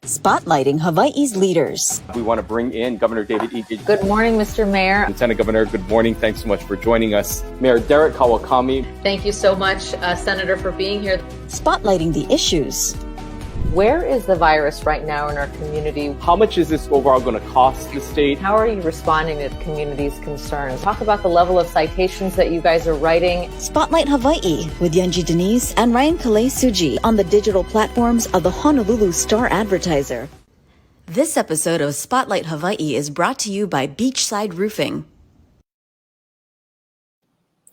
spotlighting Hawaii's leaders. We want to bring in Governor David Ige. Good morning, Mr. Mayor. Lieutenant Governor, good morning. Thanks so much for joining us. Mayor Derek Kawakami. Thank you so much, Senator, for being here. Spotlighting the issues. Where is the virus right now in our community? How much is this overall going to cost the state? How are you responding to the community's concerns? Talk about the level of citations that you guys are writing. Spotlight Hawaii with Yunji Denise and Ryan Kalei Suji on the digital platforms of the Honolulu Star-Advertiser. This episode of Spotlight Hawaii is brought to you by Beachside Roofing.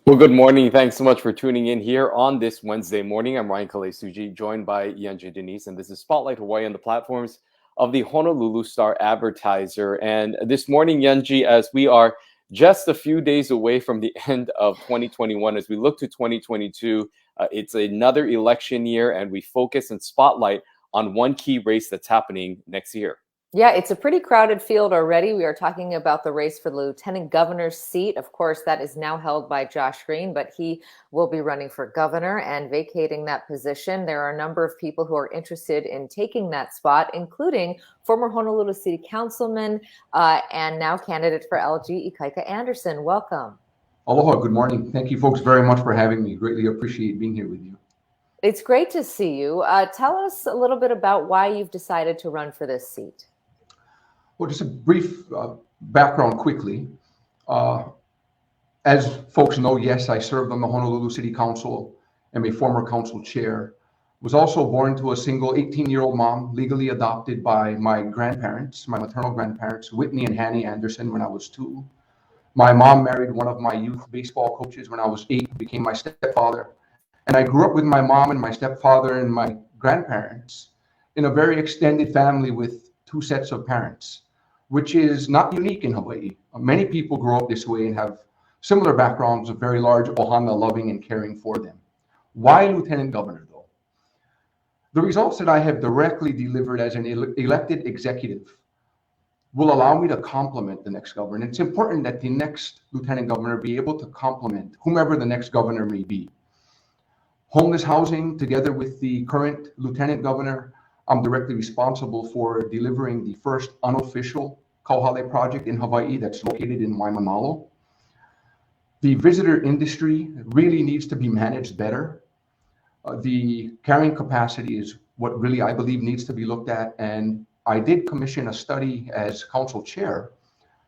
Well, good morning. Thanks so much for tuning in here on this Wednesday morning. I'm Ryan Kalei Suji, joined by Yunji Denise, and this is Spotlight Hawaii on the platforms of the Honolulu Star-Advertiser. And this morning, Yunji, as we are just a few days away from the end of 2021, as we look to 2022, it's another election year, and we focus and spotlight on one key race that's happening next year. Yeah, it's a pretty crowded field already. We are talking about the race for the lieutenant governor's seat. Of course, that is now held by Josh Green, but he will be running for governor and vacating that position. There are a number of people who are interested in taking that spot, including former Honolulu City Councilman and now candidate for LG, Ikaika Anderson. Welcome. Aloha, good morning. Thank you folks very much for having me. Greatly appreciate being here with you. It's great to see you. Tell us a little bit about why you've decided to run for this seat. Well, just a brief background quickly. As folks know, yes, I served on the Honolulu City Council. I'm a former council chair. Was also born to a single 18-year-old mom, legally adopted by my grandparents, my maternal grandparents, Whitney and Hanny Anderson, when I was 2. My mom married one of my youth baseball coaches when I was 8, who became my stepfather. And I grew up with my mom and my stepfather and my grandparents in a very extended family with 2 sets of parents, which is not unique in Hawaii. Many people grow up this way and have similar backgrounds of very large ohana loving and caring for them. Why lieutenant governor, though? The results that I have directly delivered as an elected executive will allow me to complement the next governor. And it's important that the next lieutenant governor be able to complement whomever the next governor may be. Homeless housing, together with the current lieutenant governor, I'm directly responsible for delivering the first unofficial kauhale project in Hawaii that's located in Waimanalo. The visitor industry really needs to be managed better. The carrying capacity is what really I believe needs to be looked at. And I did commission a study as council chair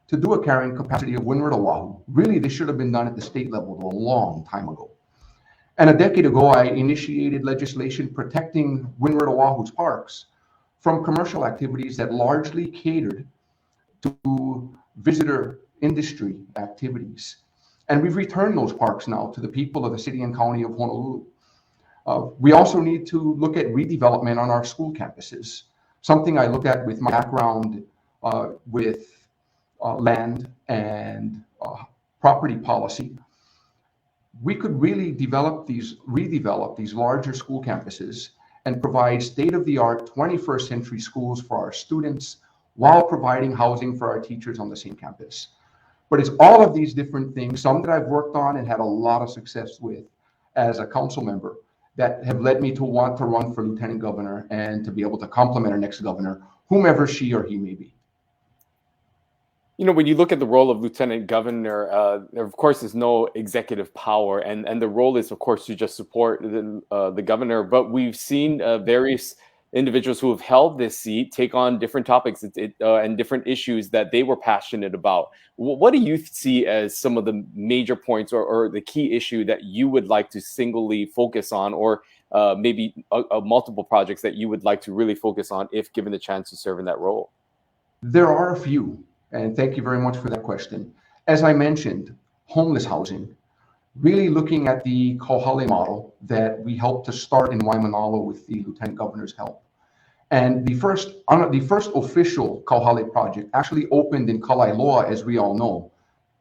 to do a carrying capacity of Windward Oahu. Really, this should have been done at the state level a long time ago. And a decade ago, I initiated legislation protecting Windward Oahu's parks from commercial activities that largely catered to visitor industry activities. And we've returned those parks now to the people of the city and county of Honolulu. We also need to look at redevelopment on our school campuses, something I look at with my background with land and property policy. We could really redevelop these larger school campuses and provide state-of-the-art 21st century schools for our students while providing housing for our teachers on the same campus. But it's all of these different things, some that I've worked on and had a lot of success with as a council member, that have led me to want to run for lieutenant governor and to be able to complement our next governor, whomever she or he may be. You know, when you look at the role of lieutenant governor, there, of course, is no executive power, and the role is, of course, to just support the governor. But we've seen various individuals who have held this seat take on different topics and different issues that they were passionate about. What do you see as some of the major points or the key issue that you would like to singly focus on, or maybe multiple projects that you would like to really focus on if given the chance to serve in that role? There are a few. And thank you very much for that question. As I mentioned, homeless housing, really looking at the kauhale model that we helped to start in Waimanalo with the lieutenant governor's help. And the first official kauhale project actually opened in Kalailoa, as we all know,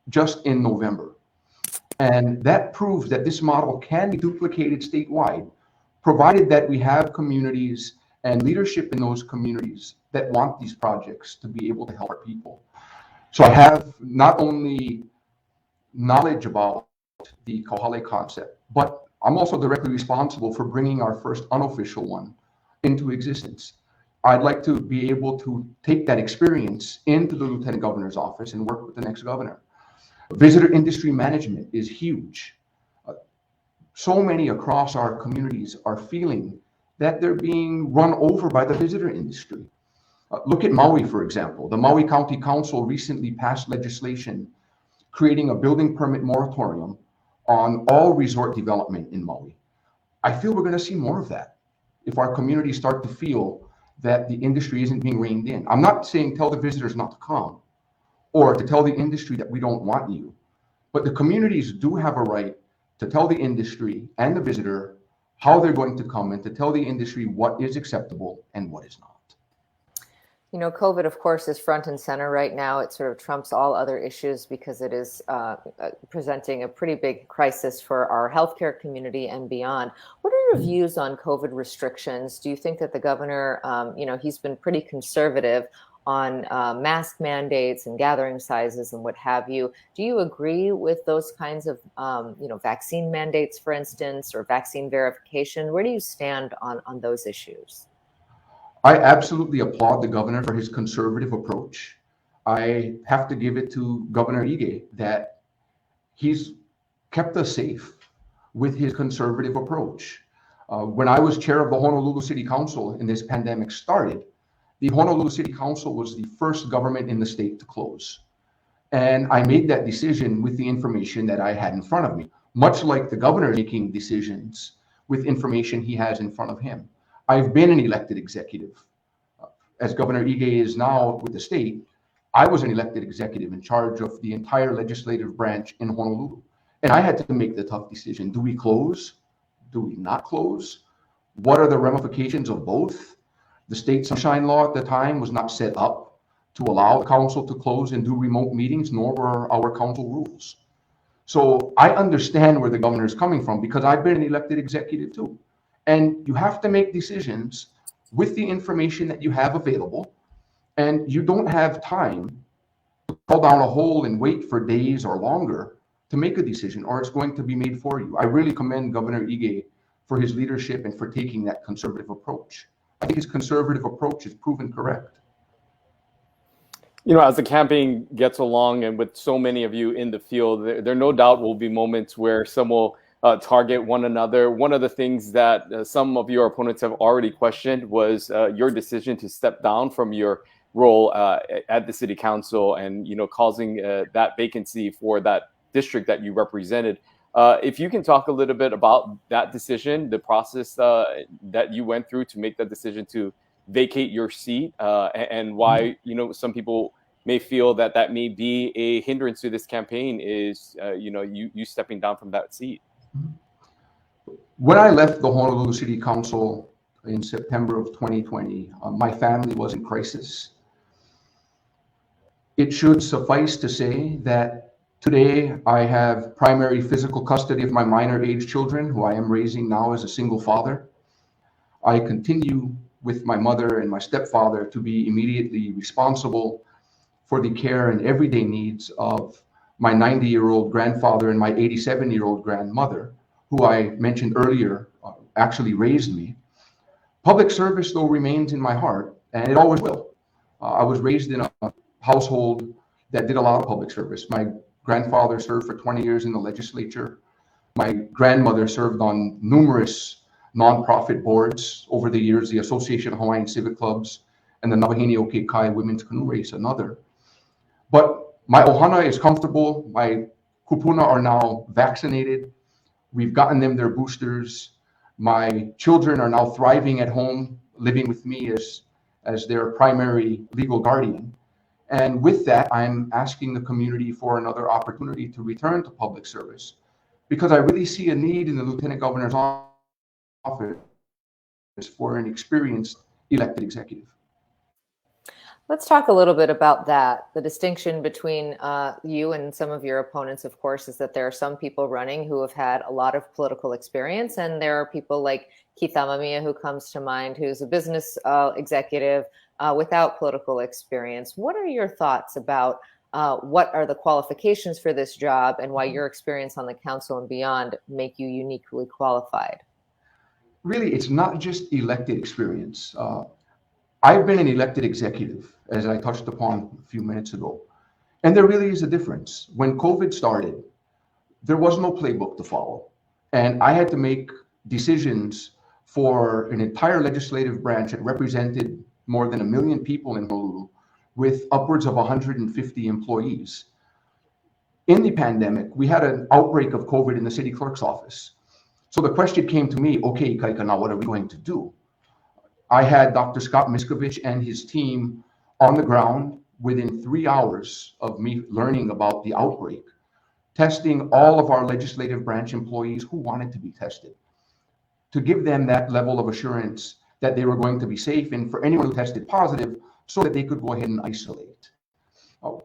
just in November. And that proves that this model can be duplicated statewide, provided that we have communities and leadership in those communities that want these projects to be able to help our people. So I have not only knowledge about the kauhale concept, but I'm also directly responsible for bringing our first unofficial one into existence. I'd like to be able to take that experience into the lieutenant governor's office and work with the next governor. Visitor industry management is huge. So many across our communities are feeling that they're being run over by the visitor industry. Look at Maui, for example. The Maui County Council recently passed legislation creating a building permit moratorium on all resort development in Maui. I feel we're going to see more of that if our communities start to feel that the industry isn't being reined in. I'm not saying tell the visitors not to come or to tell the industry that we don't want you, but the communities do have a right to tell the industry and the visitor how they're going to come and to tell the industry what is acceptable and what is not. You know, COVID, of course, is front and center right now. It sort of trumps all other issues because it is presenting a pretty big crisis for our healthcare community and beyond. What are your views on COVID restrictions? Do you think that the governor, he's been pretty conservative on mask mandates and gathering sizes and what have you? Do you agree with those kinds of, vaccine mandates, for instance, or vaccine verification? Where do you stand on those issues? I absolutely applaud the governor for his conservative approach. I have to give it to Governor Ige that he's kept us safe with his conservative approach. When I was chair of the Honolulu City Council and this pandemic started, the Honolulu City Council was the first government in the state to close. And I made that decision with the information that I had in front of me, much like the governor making decisions with information he has in front of him. I've been an elected executive. As Governor Ige is now with the state, I was an elected executive in charge of the entire legislative branch in Honolulu. And I had to make the tough decision. Do we close? Do we not close? What are the ramifications of both? The state sunshine law at the time was not set up to allow the council to close and do remote meetings, nor were our council rules. So I understand where the governor is coming from because I've been an elected executive too. And you have to make decisions with the information that you have available. And you don't have time to fall down a hole and wait for days or longer to make a decision, or it's going to be made for you. I really commend Governor Ige for his leadership and for taking that conservative approach. I think his conservative approach is proven correct. You know, as the campaign gets along and with so many of you in the field, there no doubt will be moments where some will target one another. One of the things that some of your opponents have already questioned was your decision to step down from your role at the city council and, causing that vacancy for that district that you represented. If you can talk a little bit about that decision, the process that you went through to make that decision to vacate your seat and why, some people may feel that may be a hindrance to this campaign is, you stepping down from that seat. When I left the Honolulu City Council in September of 2020, my family was in crisis. It should suffice to say that today I have primary physical custody of my minor age children, who I am raising now as a single father. I continue with my mother and my stepfather to be immediately responsible for the care and everyday needs of my 90-year-old grandfather and my 87-year-old grandmother, who I mentioned earlier actually raised me. Public service, though, remains in my heart, and it always will. I was raised in a household that did a lot of public service. My grandfather served for 20 years in the legislature. My grandmother served on numerous nonprofit boards over the years, the Association of Hawaiian Civic Clubs and the Navahini o Kekai Women's Canoe Race, another. But my ohana is comfortable. My kupuna are now vaccinated. We've gotten them their boosters. My children are now thriving at home, living with me as their primary legal guardian. And with that, I'm asking the community for another opportunity to return to public service because I really see a need in the Lieutenant Governor's office for an experienced elected executive. Let's talk a little bit about that. The distinction between you and some of your opponents, of course, is that there are some people running who have had a lot of political experience, and there are people like Keith Amamiya, who comes to mind, who's a business executive without political experience. What are your thoughts about what are the qualifications for this job and why your experience on the council and beyond make you uniquely qualified? Really, it's not just elected experience. I've been an elected executive, as I touched upon a few minutes ago. And there really is a difference. When COVID started, there was no playbook to follow. And I had to make decisions for an entire legislative branch that represented more than 1 million people in Honolulu with upwards of 150 employees. In the pandemic, we had an outbreak of COVID in the city clerk's office. So the question came to me, okay, Ikaika, now what are we going to do? I had Dr. Scott Miskovich and his team on the ground within 3 hours of me learning about the outbreak, testing all of our legislative branch employees who wanted to be tested, to give them that level of assurance that they were going to be safe, and for anyone who tested positive, so that they could go ahead and isolate.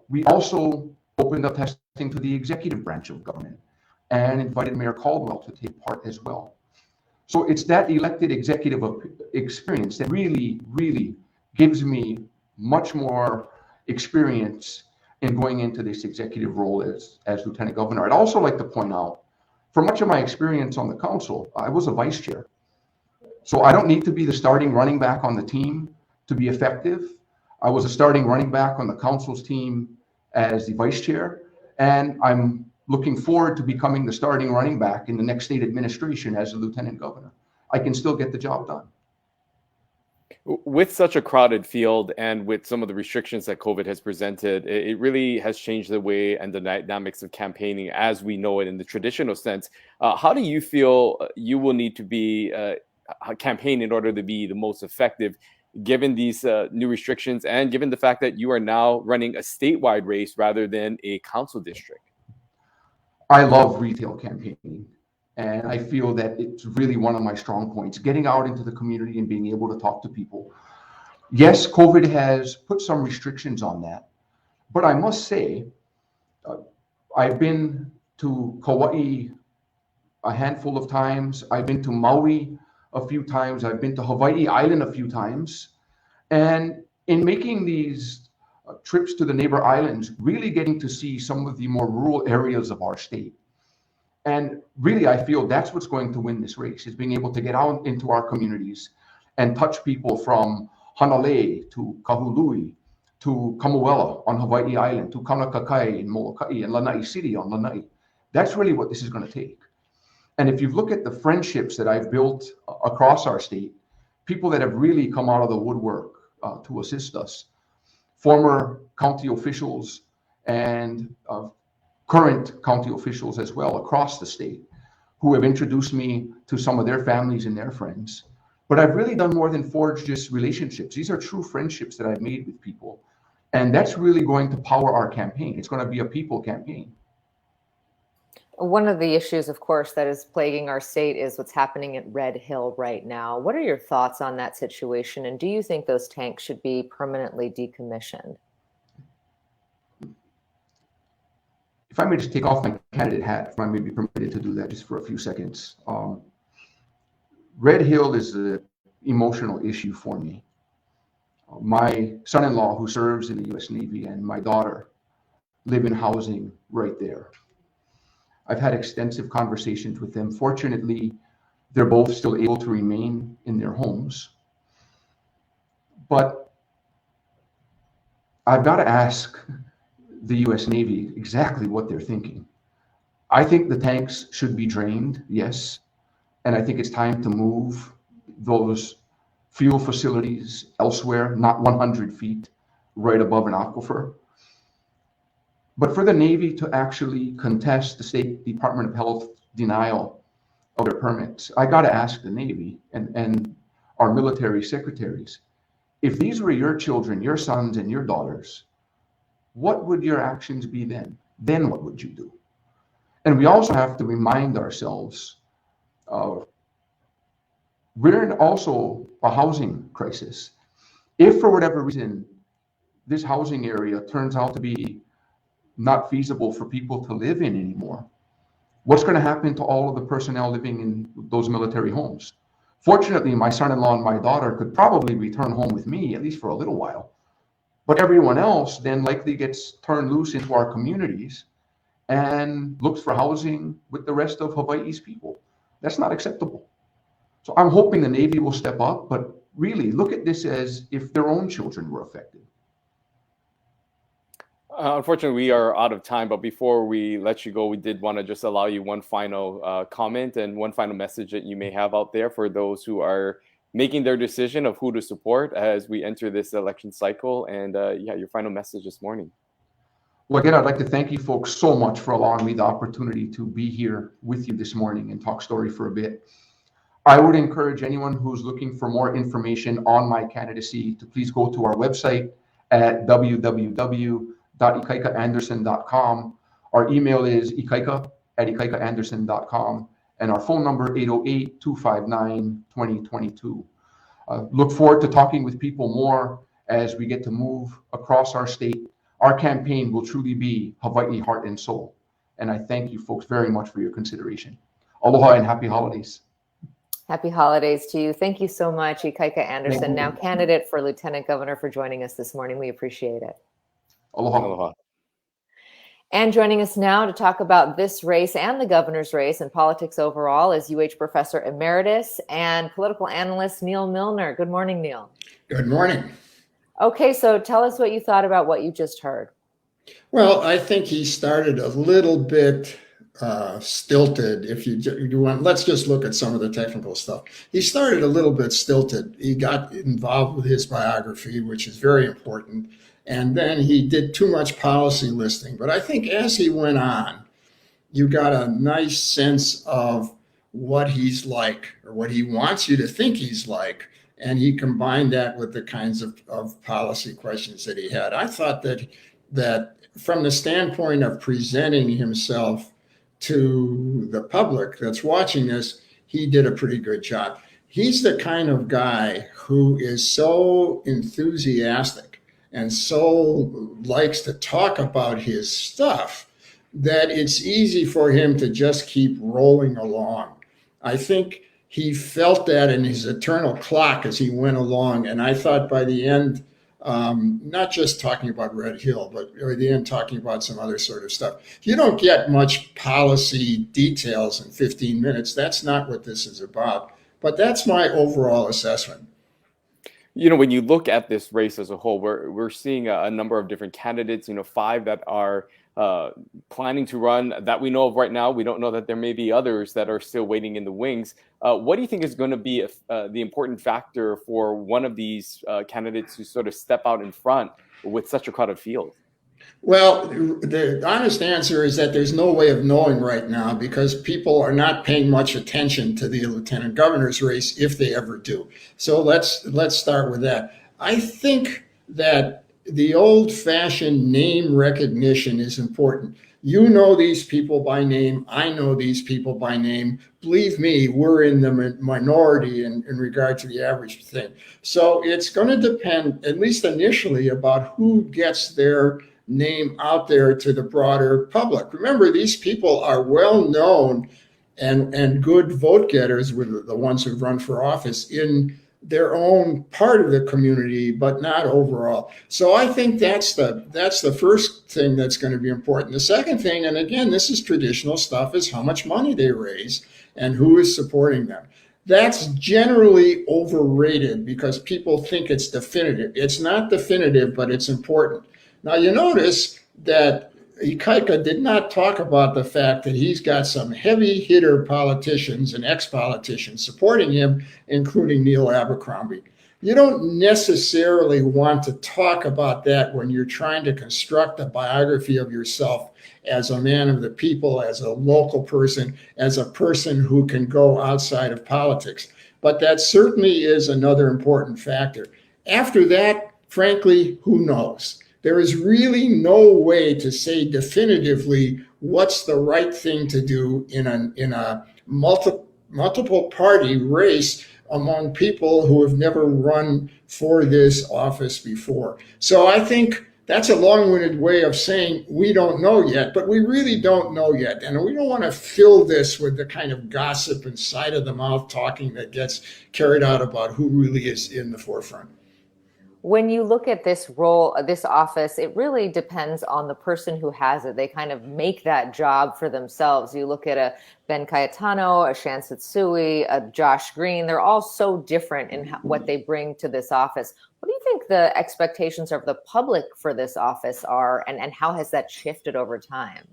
We also opened up testing to the executive branch of government and invited Mayor Caldwell to take part as well. So it's that elected executive experience that really, really gives me much more experience in going into this executive role as Lieutenant Governor. I'd also like to point out, for much of my experience on the council, I was a vice chair. So I don't need to be the starting running back on the team to be effective. I was a starting running back on the council's team as the vice chair, and I'm looking forward to becoming the starting running back in the next state administration as a lieutenant governor. I can still get the job done. With such a crowded field and with some of the restrictions that COVID has presented, it really has changed the way and the dynamics of campaigning as we know it in the traditional sense. How do you feel you will need to be campaign in order to be the most effective, given these new restrictions and given the fact that you are now running a statewide race rather than a council district? I love retail campaigning, and I feel that it's really one of my strong points, getting out into the community and being able to talk to people. Yes, COVID has put some restrictions on that, but I must say, I've been to Kauai a handful of times. I've been to Maui a few times. I've been to Hawaii Island a few times. And in making these trips to the neighbor islands, really getting to see some of the more rural areas of our state. And really, I feel that's what's going to win this race, is being able to get out into our communities and touch people from Hanalei to Kahului to Kamuela on Hawaii Island to Kaunakakai in Molokai and Lanai City on Lanai. That's really what this is going to take. And if you look at the friendships that I've built across our state, people that have really come out of the woodwork to assist us, former county officials and current county officials as well across the state, who have introduced me to some of their families and their friends. But I've really done more than forge just relationships. These are true friendships that I've made with people. And that's really going to power our campaign. It's going to be a people campaign. One of the issues, of course, that is plaguing our state is what's happening at Red Hill right now. What are your thoughts on that situation? And do you think those tanks should be permanently decommissioned? If I may just take off my candidate hat, if I may be permitted to do that just for a few seconds. Red Hill is an emotional issue for me. My son-in-law, who serves in the U.S. Navy, and my daughter live in housing right there. I've had extensive conversations with them. Fortunately, they're both still able to remain in their homes. But I've got to ask the U.S. Navy exactly what they're thinking. I think the tanks should be drained, yes. And I think it's time to move those fuel facilities elsewhere, not 100 feet right above an aquifer. But for the Navy to actually contest the State Department of Health denial of their permits, I got to ask the Navy and our military secretaries, if these were your children, your sons and your daughters, what would your actions be then? Then what would you do? And we also have to remind ourselves, we're in also a housing crisis. If for whatever reason, this housing area turns out to be not feasible for people to live in anymore, what's going to happen to all of the personnel living in those military homes? Fortunately, my son-in-law and my daughter could probably return home with me, at least for a little while. But everyone else then likely gets turned loose into our communities and looks for housing with the rest of Hawaii's people. That's not acceptable. So I'm hoping the Navy will step up, but really look at this as if their own children were affected. Unfortunately, we are out of time, but before we let you go, we did want to just allow you one final comment and one final message that you may have out there for those who are making their decision of who to support as we enter this election cycle. And your final message this morning. Well, again, I'd like to thank you folks so much for allowing me the opportunity to be here with you this morning and talk story for a bit. I would encourage anyone who's looking for more information on my candidacy to please go to our website at www.ikaikaanderson.com. Our email is ikaika@ikaikaanderson.com, and our phone number 808-259-2022. Look forward to talking with people more as we get to move across our state. Our campaign will truly be Hawaii heart and soul. And I thank you folks very much for your consideration. Aloha and happy holidays. Happy holidays to you. Thank you so much, Ikaika Anderson, now candidate for Lieutenant Governor, for joining us this morning. We appreciate it. Aloha. Aloha. And joining us now to talk about this race and the governor's race and politics overall is UH Professor Emeritus and political analyst Neal Milner. Good morning, Neal. Good morning. Okay, so tell us what you thought about what you just heard. Well, I think he started a little bit stilted. If you want, let's just look at some of the technical stuff. He started a little bit stilted. He got involved with his biography, which is very important. And then he did too much policy listing. But I think as he went on, you got a nice sense of what he's like, or what he wants you to think he's like. And he combined that with the kinds of policy questions that he had. I thought that from the standpoint of presenting himself to the public that's watching this, he did a pretty good job. He's the kind of guy who is so enthusiastic and so likes to talk about his stuff that it's easy for him to just keep rolling along. I think he felt that in his eternal clock as he went along. And I thought by the end, not just talking about Red Hill, but by the end talking about some other sort of stuff. You don't get much policy details in 15 minutes. That's not what this is about. But that's my overall assessment. You know, when you look at this race as a whole, we're seeing a number of different candidates, 5 that are planning to run that we know of right now. We don't know that there may be others that are still waiting in the wings. What do you think is going to be the important factor for one of these candidates to sort of step out in front with such a crowded field? Well, the honest answer is that there's no way of knowing right now because people are not paying much attention to the lieutenant governor's race if they ever do. So let's start with that. I think that the old-fashioned name recognition is important. You know these people by name. I know these people by name. Believe me, we're in the minority in regard to the average thing. So it's going to depend, at least initially, about who gets their name out there to the broader public. Remember, these people are well known and good vote getters, with the ones who've run for office in their own part of the community, but not overall. So I think that's the first thing that's going to be important. The second thing, and again, this is traditional stuff, is how much money they raise and who is supporting them. That's generally overrated because people think it's definitive. It's not definitive, but it's important. Now, you notice that Ikaika did not talk about the fact that he's got some heavy hitter politicians and ex-politicians supporting him, including Neil Abercrombie. You don't necessarily want to talk about that when you're trying to construct a biography of yourself as a man of the people, as a local person, as a person who can go outside of politics. But that certainly is another important factor. After that, frankly, who knows? There is really no way to say definitively what's the right thing to do in a multiple party race among people who have never run for this office before. So I think that's a long-winded way of saying we don't know yet, but we really don't know yet. And we don't want to fill this with the kind of gossip and side of the mouth talking that gets carried out about who really is in the forefront. When you look at this role, this office, it really depends on the person who has it. They kind of make that job for themselves. You look at a Ben Cayetano, a Shan Tsutsui, a Josh Green. They're all so different in what they bring to this office. What do you think the expectations of the public for this office are, and how has that shifted over time?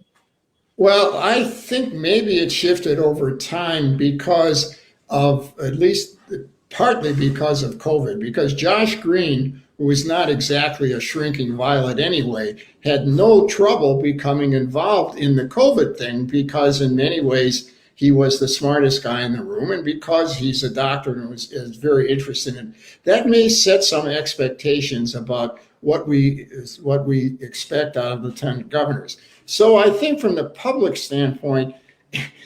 Well, I think maybe it shifted over time because of, at least partly because of COVID, because Josh Green, who is not exactly a shrinking violet anyway, had no trouble becoming involved in the COVID thing because in many ways he was the smartest guy in the room, and because he's a doctor and is very interested in it. That may set some expectations about what we expect out of lieutenant governors. So I think from the public standpoint,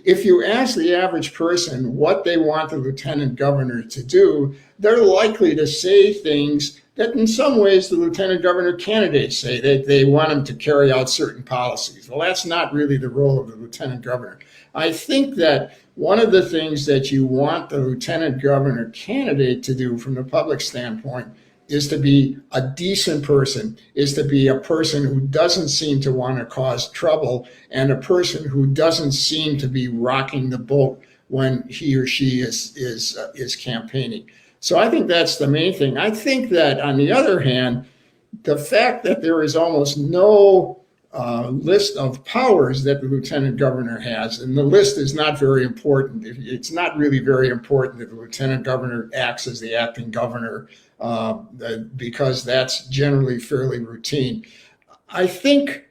if you ask the average person what they want the lieutenant governor to do, they're likely to say things that in some ways the lieutenant governor candidates say that they want him to carry out certain policies. Well, that's not really the role of the lieutenant governor. I think that one of the things that you want the lieutenant governor candidate to do from the public standpoint is to be a decent person, is to be a person who doesn't seem to want to cause trouble, and a person who doesn't seem to be rocking the boat when he or she is campaigning. So I think that's the main thing. I think that, on the other hand, the fact that there is almost no list of powers that the lieutenant governor has, and the list is not very important. It's not really very important that the lieutenant governor acts as the acting governor, because that's generally fairly routine. I think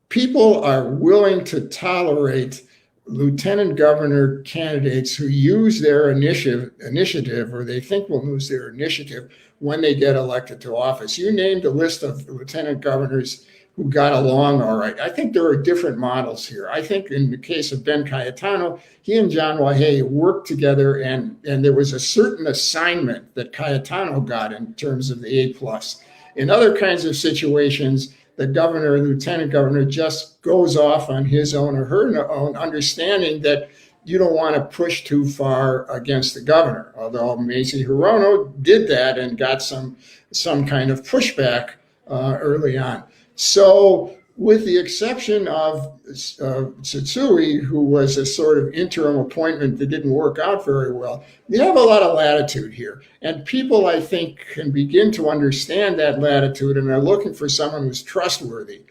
people are willing to tolerate lieutenant governor candidates who use their initiative, or they think will lose their initiative when they get elected to office. You named a list of lieutenant governors who got along all right. I think there are different models here. I think in the case of Ben Cayetano, he and John Wahe worked together, and there was a certain assignment that Cayetano got in terms of the A+. In other kinds of situations, the governor and lieutenant governor just goes off on his own or her own, understanding that you don't want to push too far against the governor. Although Macy Hirono did that and got some kind of pushback early on. So with the exception of Tsutsui, who was a sort of interim appointment that didn't work out very well, we have a lot of latitude here. And people, I think, can begin to understand that latitude and are looking for someone who's trustworthy.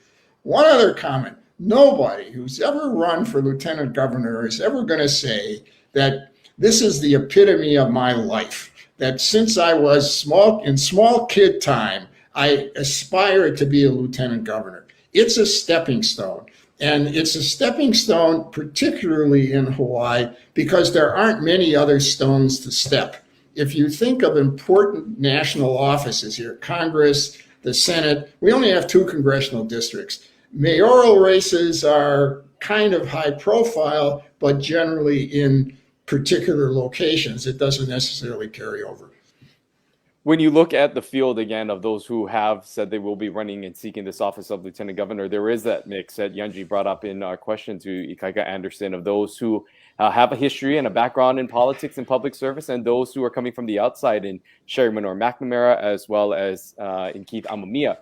One other comment: nobody who's ever run for lieutenant governor is ever going to say that this is the epitome of my life, that since I was small kid time, I aspired to be a lieutenant governor. It's a stepping stone. And it's a stepping stone, particularly in Hawaii, because there aren't many other stones to step. If you think of important national offices here, Congress, the Senate, we only have 2 congressional districts. Mayoral races are kind of high profile, but generally in particular locations. It doesn't necessarily carry over. When you look at the field again of those who have said they will be running and seeking this office of lieutenant governor, there is that mix that Yanji brought up in our question to Ikaika Anderson of those who have a history and a background in politics and public service, and those who are coming from the outside in Sherry Minor McNamara as well as in Keith Amamiya.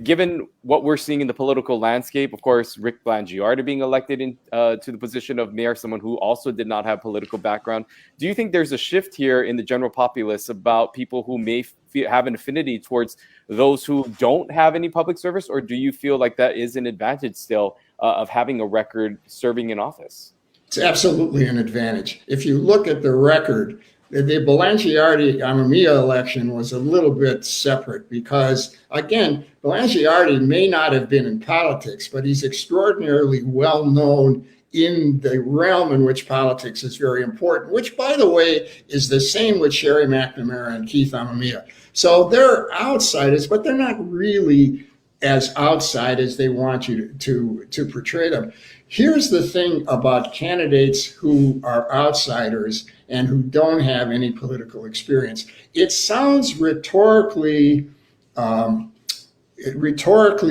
Given what we're seeing in the political landscape, of course, Rick Blangiardi being elected to the position of mayor, someone who also did not have political background, do you think there's a shift here in the general populace about people who may have an affinity towards those who don't have any public service, or do you feel like that is an advantage still of having a record serving in office? It's absolutely an advantage. If you look at the record, the Blangiardi-Amamiya election was a little bit separate because, again, Blangiardi may not have been in politics, but he's extraordinarily well known in the realm in which politics is very important, which, by the way, is the same with Sherry McNamara and Keith Amamiya. So they're outsiders, but they're not really as outside as they want you to portray them. Here's the thing about candidates who are outsiders and who don't have any political experience. It sounds rhetorically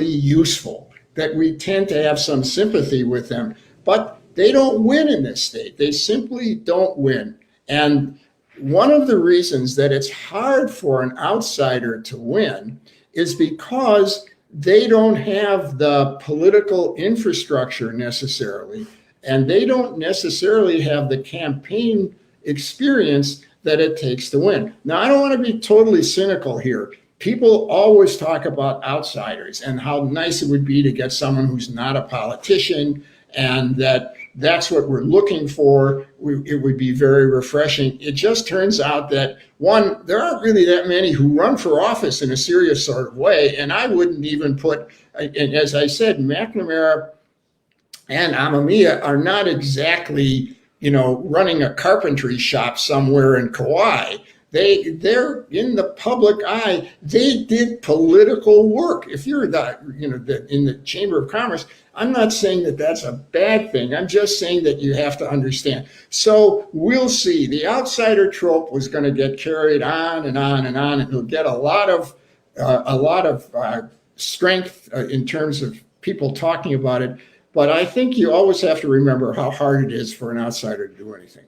useful that we tend to have some sympathy with them, but they don't win in this state. They simply don't win. And one of the reasons that it's hard for an outsider to win is because they don't have the political infrastructure necessarily, and they don't necessarily have the campaign experience that it takes to win. Now, I don't want to be totally cynical here. People always talk about outsiders and how nice it would be to get someone who's not a politician, and that's what we're looking for. It would be very refreshing. It just turns out that, one, there aren't really that many who run for office in a serious sort of way. And I wouldn't even put, and as I said, McNamara and Amamiya are not exactly, running a carpentry shop somewhere in Kauai. They're in the public eye. They did political work. If you're in the Chamber of Commerce, I'm not saying that that's a bad thing. I'm just saying that you have to understand. So we'll see. The outsider trope was going to get carried on and on and on, and it'll get a lot of strength in terms of people talking about it. But I think you always have to remember how hard it is for an outsider to do anything.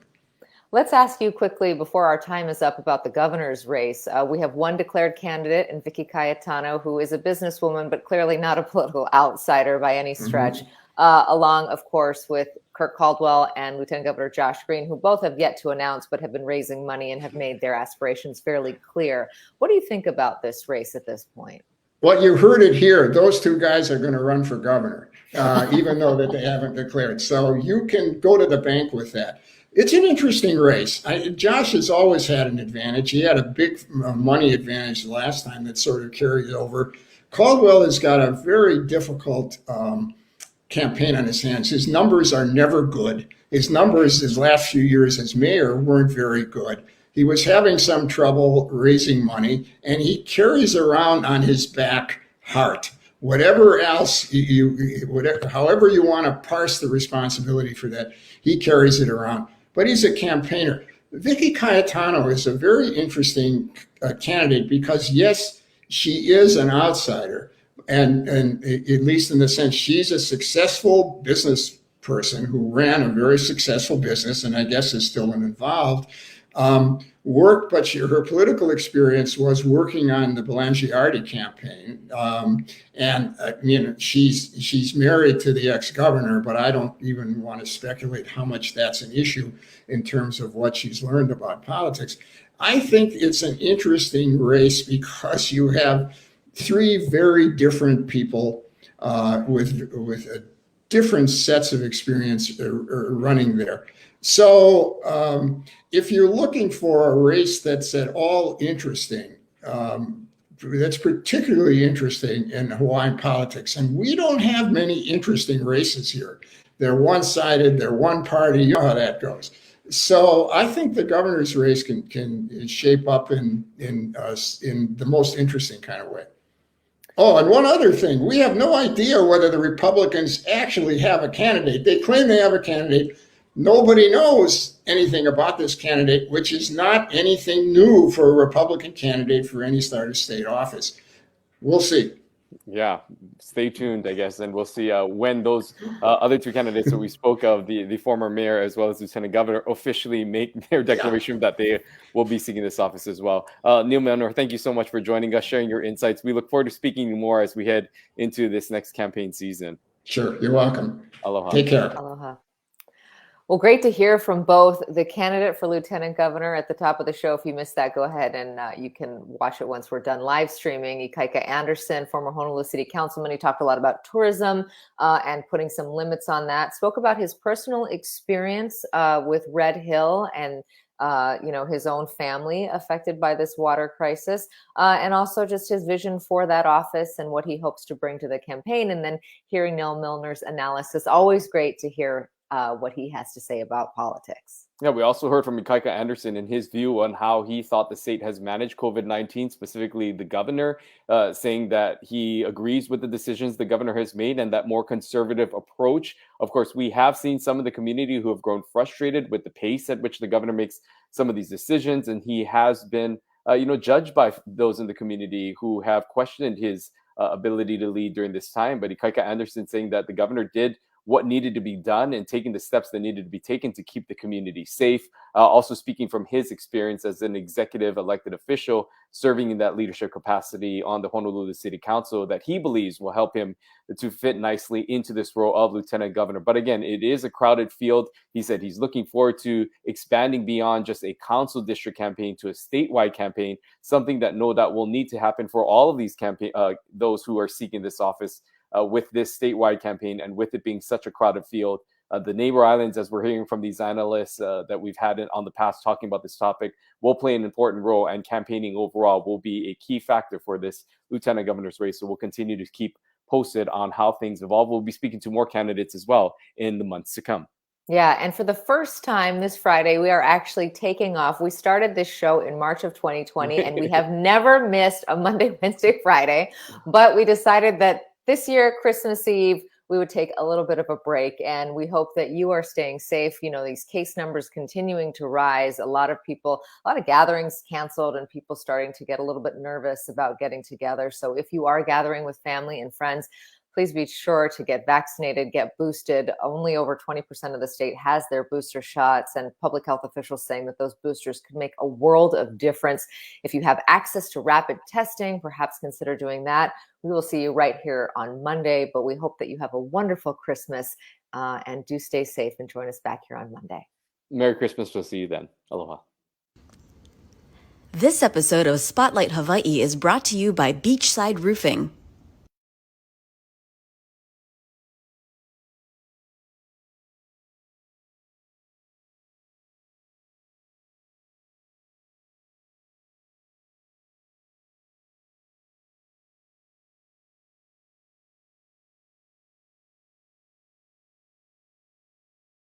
Let's ask you quickly before our time is up about the governor's race. We have one declared candidate in Vicky Cayetano, who is a businesswoman, but clearly not a political outsider by any stretch, along, of course, with Kirk Caldwell and Lieutenant Governor Josh Green, who both have yet to announce, but have been raising money and have made their aspirations fairly clear. What do you think about this race at this point? Well, you heard it here. Those two guys are going to run for governor, even though that they haven't declared. So you can go to the bank with that. It's an interesting race. Josh has always had an advantage. He had a big money advantage the last time that sort of carried over. Caldwell has got a very difficult campaign on his hands. His numbers are never good. His numbers his last few years as mayor weren't very good. He was having some trouble raising money, and he carries around on his back heart. Whatever else, however you want to parse the responsibility for that, he carries it around. But he's a campaigner. Vicky Cayetano is a very interesting candidate because, yes, she is an outsider. And at least in the sense, she's a successful business person who ran a very successful business, and I guess is still involved. But her political experience was working on the Belangiardi campaign. She's married to the ex-governor, but I don't even want to speculate how much that's an issue in terms of what she's learned about politics. I think it's an interesting race because you have three very different people with different sets of experience running there. So if you're looking for a race that's at all interesting, that's particularly interesting in Hawaiian politics, and we don't have many interesting races here. They're one-sided, they're one party, you know how that goes. So I think the governor's race can shape up in the most interesting kind of way. Oh, and one other thing, we have no idea whether the Republicans actually have a candidate. They claim they have a candidate. Nobody knows anything about this candidate, which is not anything new for a Republican candidate for any sort of state office. We'll see. Yeah, stay tuned, I guess, and we'll see when those other two candidates that we spoke of, the former mayor as well as lieutenant governor, officially make their declaration that they will be seeking this office as well. Neal Milner, thank you so much for joining us, sharing your insights. We look forward to speaking more as we head into this next campaign season. Sure, you're welcome. Aloha. Take care. Aloha. Well, great to hear from both the candidate for lieutenant governor at the top of the show. If you missed that, go ahead and you can watch it once we're done live streaming. Ikaika Anderson, former Honolulu City Councilman, he talked a lot about tourism and putting some limits on that. Spoke about his personal experience with Red Hill and his own family affected by this water crisis, and also just his vision for that office and what he hopes to bring to the campaign. And then hearing Neal Milner's analysis, always great to hear what he has to say about politics. Yeah, we also heard from Ikaika Anderson in his view on how he thought the state has managed COVID-19, specifically the governor, saying that he agrees with the decisions the governor has made and that more conservative approach. Of course, we have seen some of the community who have grown frustrated with the pace at which the governor makes some of these decisions, and he has been, judged by those in the community who have questioned his ability to lead during this time. But Ikaika Anderson saying that the governor did what needed to be done and taking the steps that needed to be taken to keep the community safe. Also speaking from his experience as an executive elected official serving in that leadership capacity on the Honolulu City Council, that he believes will help him to fit nicely into this role of lieutenant governor. But again, it is a crowded field. He said he's looking forward to expanding beyond just a council district campaign to a statewide campaign, something that no doubt will need to happen for all of these those who are seeking this office with this statewide campaign, and with it being such a crowded field. The neighbor islands, as we're hearing from these analysts that we've had on the past talking about this topic, will play an important role, and campaigning overall will be a key factor for this lieutenant governor's race. So we'll continue to keep posted on how things evolve. We'll be speaking to more candidates as well in the months to come. Yeah, and for the first time this Friday, we are actually taking off. We started this show in March of 2020, and we have never missed a Monday, Wednesday, Friday. But we decided that this year, Christmas Eve, we would take a little bit of a break, and we hope that you are staying safe. You know, these case numbers continuing to rise. A lot of gatherings canceled, and people starting to get a little bit nervous about getting together. So if you are gathering with family and friends, please be sure to get vaccinated, get boosted. Only over 20% of the state has their booster shots, and public health officials saying that those boosters could make a world of difference. If you have access to rapid testing, perhaps consider doing that. We will see you right here on Monday, but we hope that you have a wonderful Christmas and do stay safe and join us back here on Monday. Merry Christmas. We'll see you then. Aloha. This episode of Spotlight Hawaii is brought to you by Beachside Roofing.